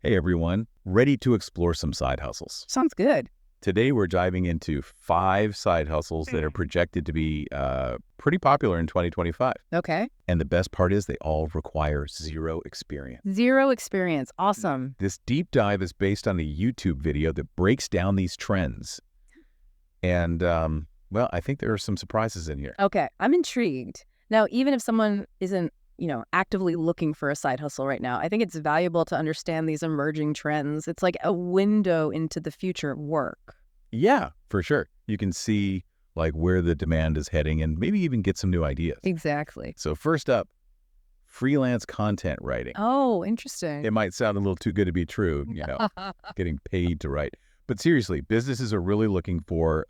Hey everyone, ready to explore some side hustles. Sounds good. Today we're diving into 5 side hustles that are projected to be pretty popular in 2025. Okay. And the best part is they all require zero experience. Zero experience. Awesome. This deep dive is based on a YouTube video that breaks down these trends. And, well, I think there are some surprises in here. Okay. I'm intrigued. Now, even if someone isn't, actively looking for a side hustle right now, I think it's valuable to understand these emerging trends. It's like a window into the future of work. Yeah, for sure. You can see like where the demand is heading and maybe even get some new ideas. Exactly. So first up, freelance content writing. Oh, interesting. It might sound a little too good to be true, getting paid to write. But seriously, businesses are really looking for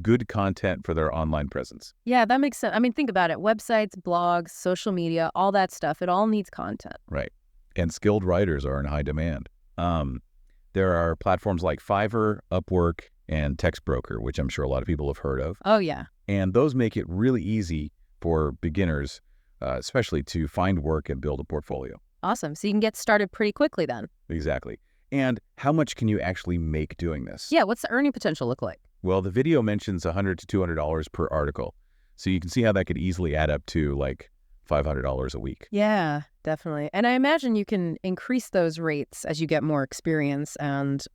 good content for their online presence. Yeah, that makes sense. I mean, think about it. Websites, blogs, social media, all that stuff. It all needs content. Right. And skilled writers are in high demand. There are platforms like Fiverr, Upwork, and TextBroker, which I'm sure a lot of people have heard of. Oh, yeah. And those make it really easy for beginners, especially to find work and build a portfolio. Awesome. So you can get started pretty quickly then. Exactly. And how much can you actually make doing this? Yeah. What's the earning potential look like? Well, the video mentions $100 to $200 per article. So you can see how that could easily add up to like $500 a week. Yeah, definitely. And I imagine you can increase those rates as you get more experience and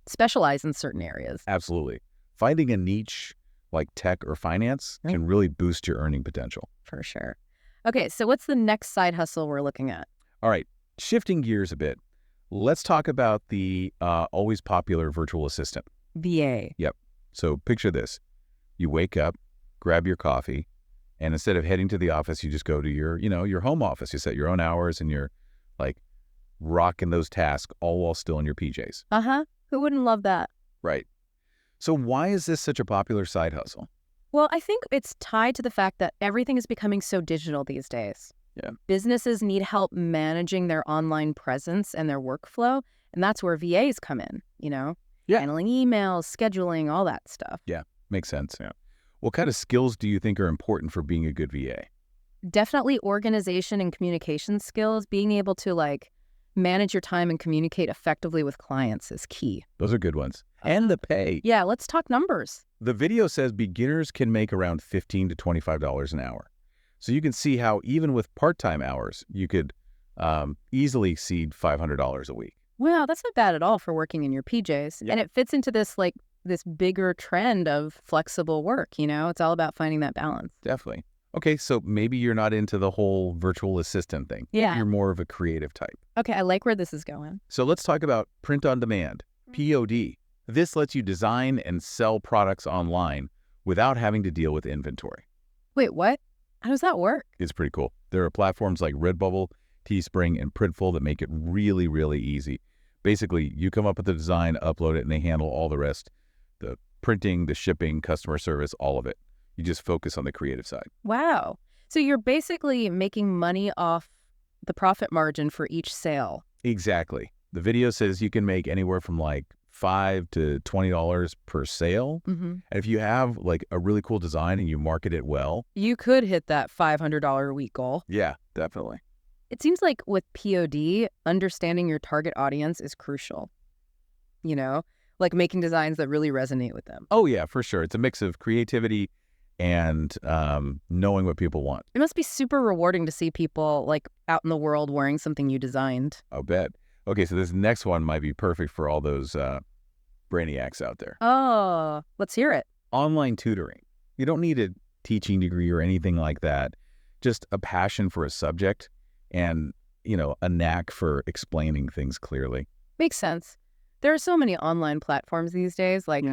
specialize in certain areas. Absolutely. Finding a niche like tech or finance can really boost your earning potential. For sure. Okay, so what's the next side hustle we're looking at? All right, shifting gears a bit. Let's talk about the always popular virtual assistant. VA. Yep. So picture this. You wake up, grab your coffee, and instead of heading to the office, you just go to your home office. You set your own hours and you're like rocking those tasks all while still in your PJs. Uh-huh. Who wouldn't love that? Right. So why is this such a popular side hustle? Well, I think it's tied to the fact that everything is becoming so digital these days. Yeah. Businesses need help managing their online presence and their workflow, and that's where VAs come in, Yeah. handling emails, scheduling, all that stuff. Yeah. Makes sense. Yeah. What kind of skills do you think are important for being a good VA? Definitely organization and communication skills. Being able to manage your time and communicate effectively with clients is key. Those are good ones. And the pay. Yeah, let's talk numbers. The video says beginners can make around $15 to $25 an hour. So you can see how even with part-time hours, you could easily exceed $500 a week. Well, that's not bad at all for working in your PJs. Yeah. And it fits into this bigger trend of flexible work, It's all about finding that balance. Definitely. Okay, so maybe you're not into the whole virtual assistant thing. Yeah. You're more of a creative type. Okay, I like where this is going. So let's talk about print on demand, POD. This lets you design and sell products online without having to deal with inventory. Wait, what? How does that work? It's pretty cool. There are platforms like Redbubble, Teespring, and Printful that make it really, really easy. Basically, you come up with the design, upload it, and they handle all the rest. The printing, the shipping, customer service, all of it. You just focus on the creative side. Wow. So you're basically making money off the profit margin for each sale. Exactly. The video says you can make anywhere from like $5 to $20 per sale. Mm-hmm. And if you have like a really cool design and you market it well, You could hit that $500 a week goal. yeah, definitely. It seems like with POD, understanding your target audience is crucial. Like making designs that really resonate with them. Oh yeah, for sure. It's a mix of creativity and knowing what people want. It must be super rewarding to see people out in the world wearing something you designed. I'll bet. Okay, so this next one might be perfect for all those brainiacs out there. Oh, let's hear it. Online tutoring. You don't need a teaching degree or anything like that. Just a passion for a subject and, a knack for explaining things clearly. Makes sense. There are so many online platforms these days, like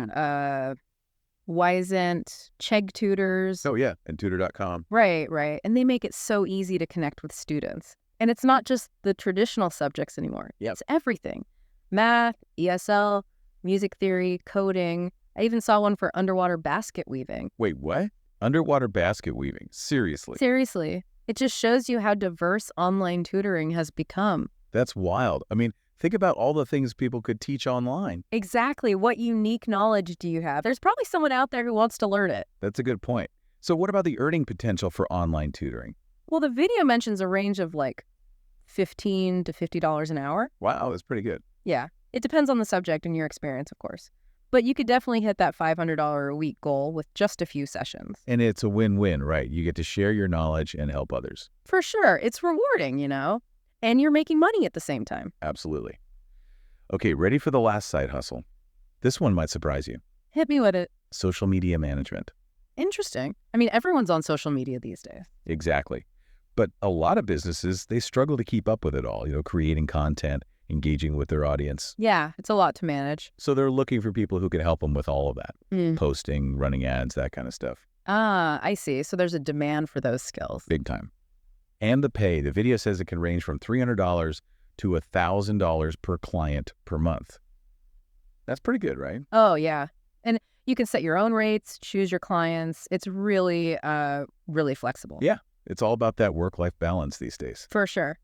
Wyzant, Chegg Tutors. Oh, yeah, and tutor.com. Right. And they make it so easy to connect with students. And it's not just the traditional subjects anymore. Yep. It's everything. Math, ESL, music theory, coding. I even saw one for underwater basket weaving. Wait, what? Underwater basket weaving? Seriously? Seriously. It just shows you how diverse online tutoring has become. That's wild. I mean, think about all the things people could teach online. Exactly. What unique knowledge do you have? There's probably someone out there who wants to learn it. That's a good point. So what about the earning potential for online tutoring? Well, the video mentions a range of $15 to $50 an hour. Wow, that's pretty good. Yeah, it depends on the subject and your experience, of course. But you could definitely hit that $500 a week goal with just a few sessions. And it's a win-win, right? You get to share your knowledge and help others. For sure. It's rewarding, and you're making money at the same time. Absolutely. Okay, ready for the last side hustle? This one might surprise you. Hit me with it. Social media management. Interesting. I mean, everyone's on social media these days. Exactly. But a lot of businesses, they struggle to keep up with it all, creating content, engaging with their audience. Yeah, it's a lot to manage. So they're looking for people who can help them with all of that. Posting, running ads, that kind of stuff. Ah, I see. So there's a demand for those skills. Big time. And the pay, the video says it can range from $300 to $1,000 per client per month. That's pretty good, right? Oh, yeah. And you can set your own rates, choose your clients. It's really, really flexible. Yeah. It's all about that work-life balance these days. For sure.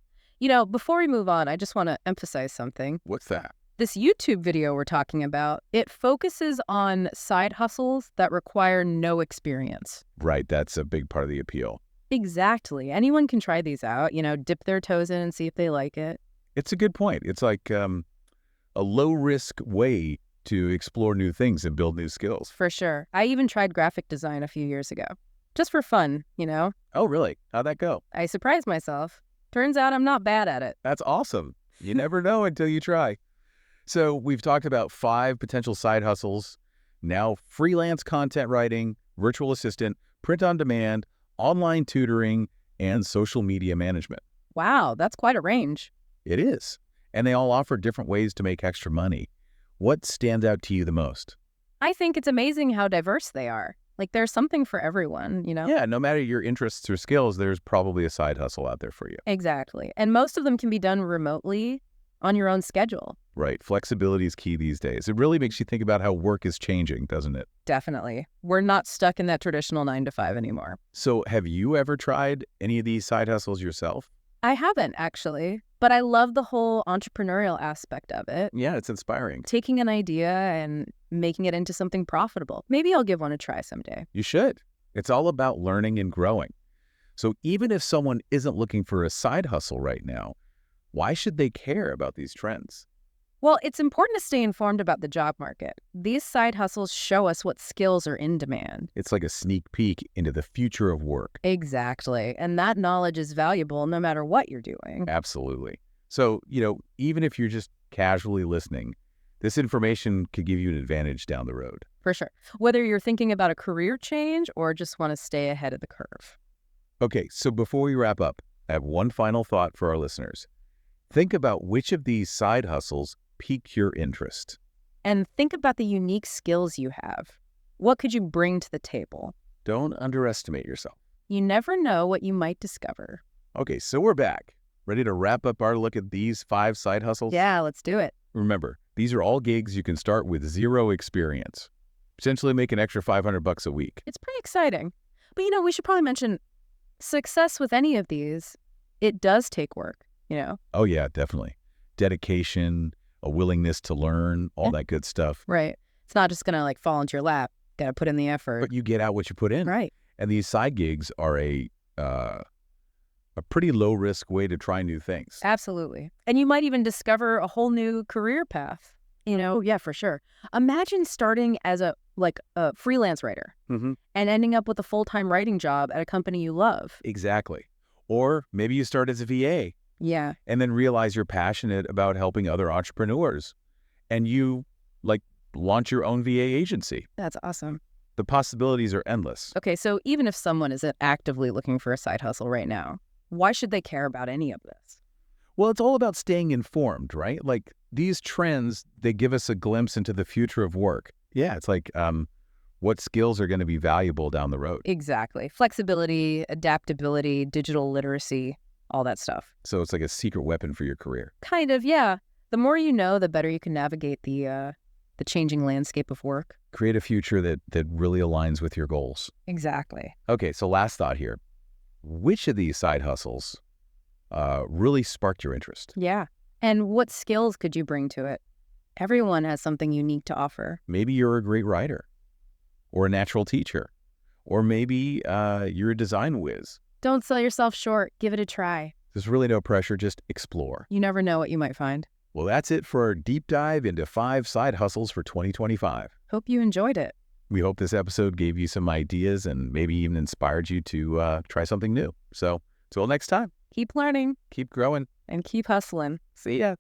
Before we move on, I just want to emphasize something. What's that? This YouTube video we're talking about, it focuses on side hustles that require no experience. Right. That's a big part of the appeal. Exactly. Anyone can try these out, dip their toes in and see if they like it. It's a good point. It's like a low-risk way to explore new things and build new skills. For sure. I even tried graphic design a few years ago. Just for fun, Oh, really? How'd that go? I surprised myself. Turns out I'm not bad at it. That's awesome. You never know until you try. So we've talked about 5 potential side hustles. Now freelance content writing, virtual assistant, print on demand, online tutoring, and social media management. Wow, that's quite a range. It is. And they all offer different ways to make extra money. What stands out to you the most? I think it's amazing how diverse they are. Like, there's something for everyone, Yeah, no matter your interests or skills, there's probably a side hustle out there for you. Exactly. And most of them can be done remotely on your own schedule. Right. Flexibility is key these days. It really makes you think about how work is changing, doesn't it? Definitely. We're not stuck in that traditional 9 to 5 anymore. So have you ever tried any of these side hustles yourself? I haven't, actually, but I love the whole entrepreneurial aspect of it. Yeah, it's inspiring. Taking an idea and making it into something profitable. Maybe I'll give one a try someday. You should. It's all about learning and growing. So even if someone isn't looking for a side hustle right now, why should they care about these trends? Well, it's important to stay informed about the job market. These side hustles show us what skills are in demand. It's like a sneak peek into the future of work. Exactly. And that knowledge is valuable no matter what you're doing. Absolutely. So, even if you're just casually listening, this information could give you an advantage down the road. For sure. Whether you're thinking about a career change or just want to stay ahead of the curve. Okay, so before we wrap up, I have one final thought for our listeners. Think about which of these side hustles piqued your interest. And think about the unique skills you have. What could you bring to the table? Don't underestimate yourself. You never know what you might discover. Okay, so we're back. Ready to wrap up our look at these 5 side hustles? Yeah, let's do it. Remember, these are all gigs you can start with 0 experience. Potentially make an extra $500 a week. It's pretty exciting. But we should probably mention success with any of these, it does take work, Oh yeah, definitely. Dedication, a willingness to learn, all that good stuff. Right. It's not just going to fall into your lap. Got to put in the effort. But you get out what you put in. Right. And these side gigs are a pretty low-risk way to try new things. Absolutely. And you might even discover a whole new career path. Yeah, for sure. Imagine starting as a freelance writer and ending up with a full-time writing job at a company you love. Exactly. Or maybe you start as a VA. Yeah. And then realize you're passionate about helping other entrepreneurs. And you, launch your own VA agency. That's awesome. The possibilities are endless. Okay, so even if someone isn't actively looking for a side hustle right now, why should they care about any of this? Well, it's all about staying informed, right? These trends, they give us a glimpse into the future of work. Yeah, it's what skills are going to be valuable down the road. Exactly. Flexibility, adaptability, digital literacy, all that stuff. So it's like a secret weapon for your career. Kind of, yeah. The more you know, the better you can navigate the changing landscape of work. Create a future that really aligns with your goals. Exactly. Okay, so last thought here. Which of these side hustles really sparked your interest? Yeah. And what skills could you bring to it? Everyone has something unique to offer. Maybe you're a great writer or a natural teacher, or maybe you're a design whiz. Don't sell yourself short. Give it a try. There's really no pressure, just explore. You never know what you might find. Well, that's it for our deep dive into 5 side hustles for 2025. Hope you enjoyed it. We hope this episode gave you some ideas and maybe even inspired you to try something new. So, till next time, Keep learning keep growing, and keep hustling. see ya.